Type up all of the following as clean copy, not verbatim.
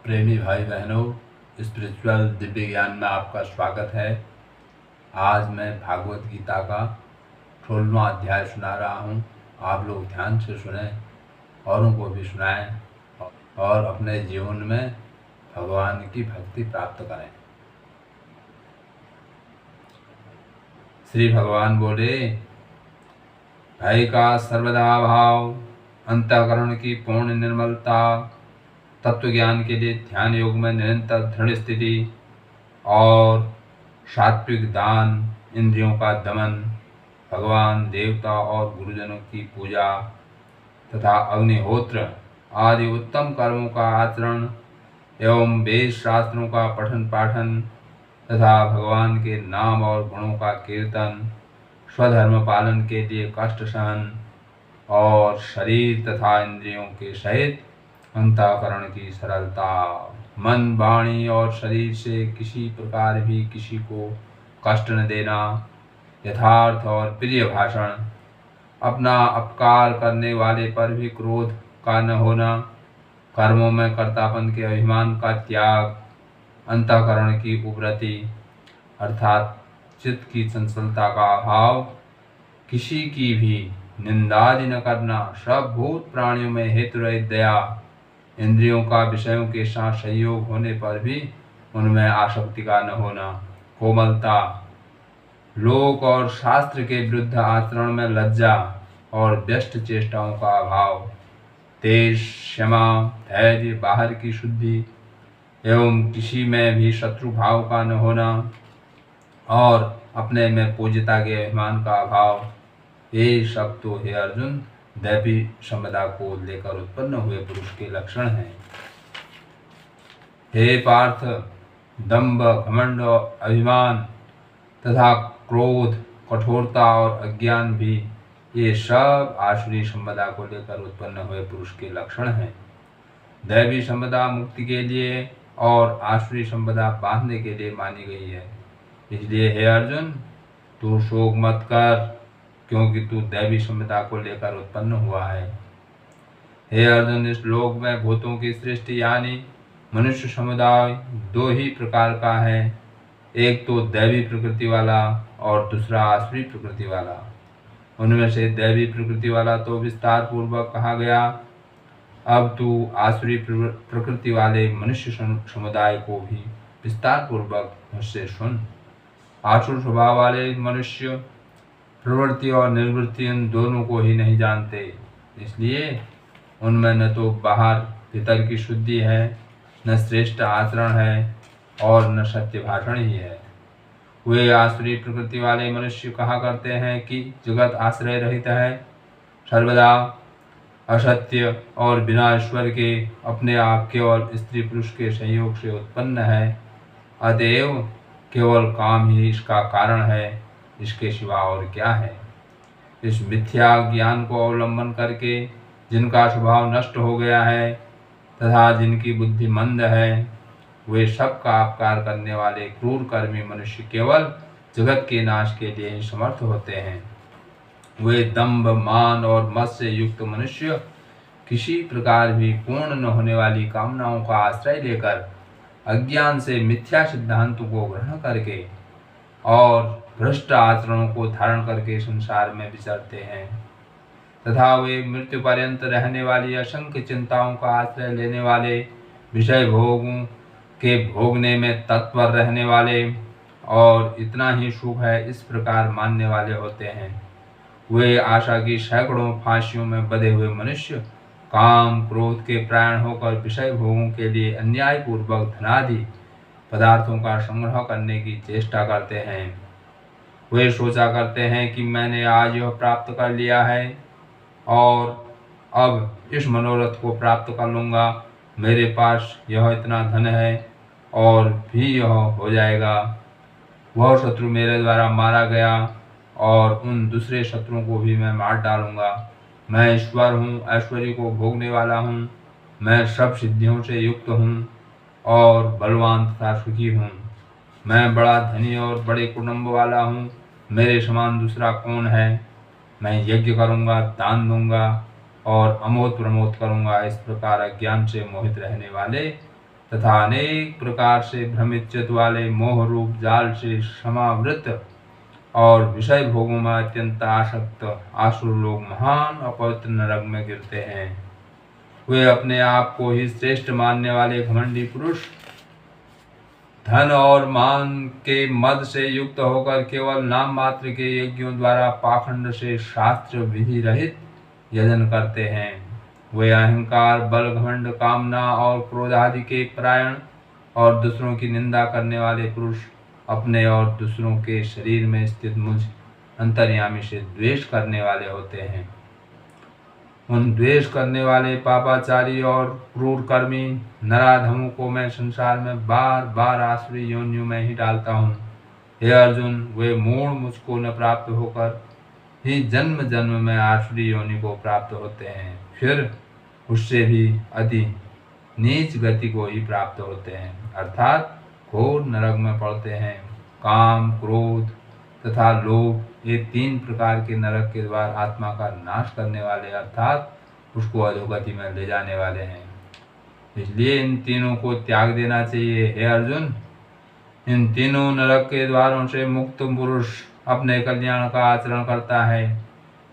प्रेमी भाई बहनों, स्पिरिचुअल दिव्य ज्ञान में आपका स्वागत है। आज मैं भागवत गीता का 16वां अध्याय सुना रहा हूँ। आप लोग ध्यान से सुने, औरों को भी सुनाएं और अपने जीवन में भगवान की भक्ति प्राप्त करें। श्री भगवान बोले, भय का सर्वदा भाव, अंतःकरण की पूर्ण निर्मलता, तत्व ज्ञान के लिए ध्यान योग में निरंतर दृढ़ स्थिति और सात्विक दान, इंद्रियों का दमन, भगवान, देवता और गुरुजनों की पूजा तथा अग्निहोत्र आदि उत्तम कर्मों का आचरण एवं वेद शास्त्रों का पठन पाठन तथा भगवान के नाम और गुणों का कीर्तन, स्वधर्म पालन के लिए कष्ट सहन और शरीर तथा इंद्रियों के सहित अंतःकरण की सरलता, मन, वाणी और शरीर से किसी प्रकार भी किसी को कष्ट न देना, यथार्थ और प्रिय भाषण, अपना अपकार करने वाले पर भी क्रोध का न होना, कर्मों में कर्तापन के अभिमान का त्याग, अंतःकरण की उन्नति अर्थात चित्त की चंचलता का अभाव, किसी की भी निंदादि न करना, सब भूत प्राणियों में हेतु रहित दया, इंद्रियों का विषयों के साथ संयोग होने पर भी उनमें आसक्ति का न होना, कोमलता, लोक और शास्त्र के विरुद्ध आचरण में लज्जा और व्यस्त चेष्टाओं का अभाव, तेज, क्षमा, धैर्य, बाहर की शुद्धि एवं किसी में भी शत्रु भाव का न होना और अपने में पूज्यता के अभिमान का अभाव, ये सब तो हे अर्जुन दैवी संपदा को लेकर उत्पन्न हुए पुरुष के लक्षण हैं। हे पार्थ, दंभ, घमंड, अभिमान तथा क्रोध, कठोरता और अज्ञान भी ये सब आसुरी संपदा को लेकर उत्पन्न हुए पुरुष के लक्षण हैं। दैवी संपदा मुक्ति के लिए और आसुरी संपदा बांधने के लिए मानी गई है। इसलिए हे अर्जुन, तू शोक मत कर, क्योंकि तू दैवी संपदा को लेकर उत्पन्न हुआ है। हे अर्जुन, इस लोक में भूतों की सृष्टि यानी मनुष्य समुदाय दो ही प्रकार का है, एक तो दैवी प्रकृति वाला और दूसरा आसुरी प्रकृति वाला। उनमें से दैवी प्रकृति वाला तो विस्तार पूर्वक कहा गया। अब तू आसुरी प्रकृति वाले मनुष्य समुदाय को भी विस्तार पूर्वक मुझसे सुन। आसुर स्वभाव वाले मनुष्य प्रवृत्ति और निवृत्ति इन दोनों को ही नहीं जानते, इसलिए उनमें न तो बाहर भीतर की शुद्धि है, न श्रेष्ठ आचरण है और न सत्य भाषण ही है। वे आसुरी प्रकृति वाले मनुष्य कहा करते हैं कि जगत आश्रय रहित है, सर्वदा असत्य और बिना ईश्वर के अपने आप केवल स्त्री पुरुष के संयोग से उत्पन्न है, अतएव केवल काम ही इसका कारण है, इसके सिवा और क्या है। इस मिथ्या ज्ञान को अवलंबन करके जिनका स्वभाव नष्ट हो गया है तथा जिनकी बुद्धि मंद है, वे सब का अपकार करने वाले क्रूर कर्मी मनुष्य केवल जगत के नाश के लिए ही समर्थ होते हैं। वे दंभ, मान और मद से युक्त मनुष्य किसी प्रकार भी पूर्ण न होने वाली कामनाओं का आश्रय लेकर अज्ञान से मिथ्या सिद्धांतों को ग्रहण करके और भ्रष्ट आचरणों को धारण करके संसार में विचरते हैं तथा वे मृत्यु पर्यंत रहने वाली असंख्य चिंताओं का आश्रय लेने वाले, विषय भोगों के भोगने में तत्पर रहने वाले और इतना ही शुभ है इस प्रकार मानने वाले होते हैं। वे आशा की सैकड़ों फांसियों में बंधे हुए मनुष्य काम क्रोध के प्राण होकर विषय भोगों के लिए अन्यायपूर्वक धनादि पदार्थों का संग्रह करने की चेष्टा करते हैं। वे सोचा करते हैं कि मैंने आज यह प्राप्त कर लिया है और अब इस मनोरथ को प्राप्त कर लूँगा, मेरे पास यह इतना धन है और भी यह हो जाएगा, वह शत्रु मेरे द्वारा मारा गया और उन दूसरे शत्रुओं को भी मैं मार डालूंगा। मैं ईश्वर हूँ, ऐश्वर्य को भोगने वाला हूँ, मैं सब सिद्धियों से युक्त हूँ और बलवान तथा सुखी हूँ। मैं बड़ा धनी और बड़े कुटुंब वाला हूँ, मेरे समान दूसरा कौन है। मैं यज्ञ करूँगा, दान दूंगा और अमोद प्रमोद करूँगा। इस प्रकार अज्ञान से मोहित रहने वाले तथा अनेक प्रकार से भ्रमित चित्त वाले मोह रूप जाल से समावृत और विषय भोगों में अत्यंत आसक्त आसुर लोग महान अपवित्र नरक में गिरते हैं। वे अपने आप को ही श्रेष्ठ मानने वाले घमंडी पुरुष धन और मान के मद से युक्त होकर केवल नाम मात्र के यज्ञों द्वारा पाखंड से शास्त्र विधि रहित यजन करते हैं। वे अहंकार, बल, घमंड, कामना और क्रोध आदि के परायण और दूसरों की निंदा करने वाले पुरुष अपने और दूसरों के शरीर में स्थित मुझ अंतर्यामी से द्वेष करने वाले होते हैं। उन द्वेष करने वाले पापाचारी और क्रूर कर्मी नराधमों को मैं संसार में बार बार आसुरी योनियों में ही डालता हूँ। हे अर्जुन, वे मूढ़ मुझको न प्राप्त होकर ही जन्म जन्म में आसुरी योनि को प्राप्त होते हैं, फिर उससे भी अति नीच गति को ही प्राप्त होते हैं, अर्थात घोर नरक में पड़ते हैं। काम, क्रोध तथा लोभ, ये 3 प्रकार के नरक के द्वार आत्मा का नाश करने वाले अर्थात उसको अधोगति में ले जाने वाले हैं। इसलिए इन तीनों को त्याग देना चाहिए। हे अर्जुन, इन तीनों नरक के द्वारों से मुक्त पुरुष अपने कल्याण का आचरण करता है,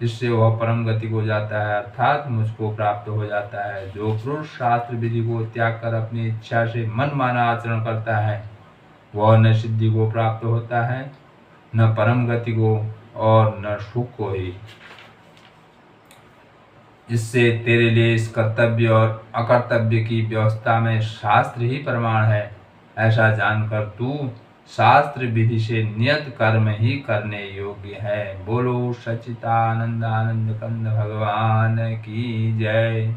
जिससे वह परम गति को जाता है, अर्थात मुझको प्राप्त हो जाता है। जो पुरुष शास्त्र विधि को त्याग कर अपनी इच्छा से मन माना आचरण करता है, वह न सिद्धि को प्राप्त होता है, न परम गति को और न सुख को ही। इससे तेरे लिए इस कर्तव्य और अकर्तव्य की व्यवस्था में शास्त्र ही प्रमाण है, ऐसा जानकर तू शास्त्र विधि से नियत कर्म ही करने योग्य है। बोलो सच्चिदानंद आनंद कंद भगवान की जय।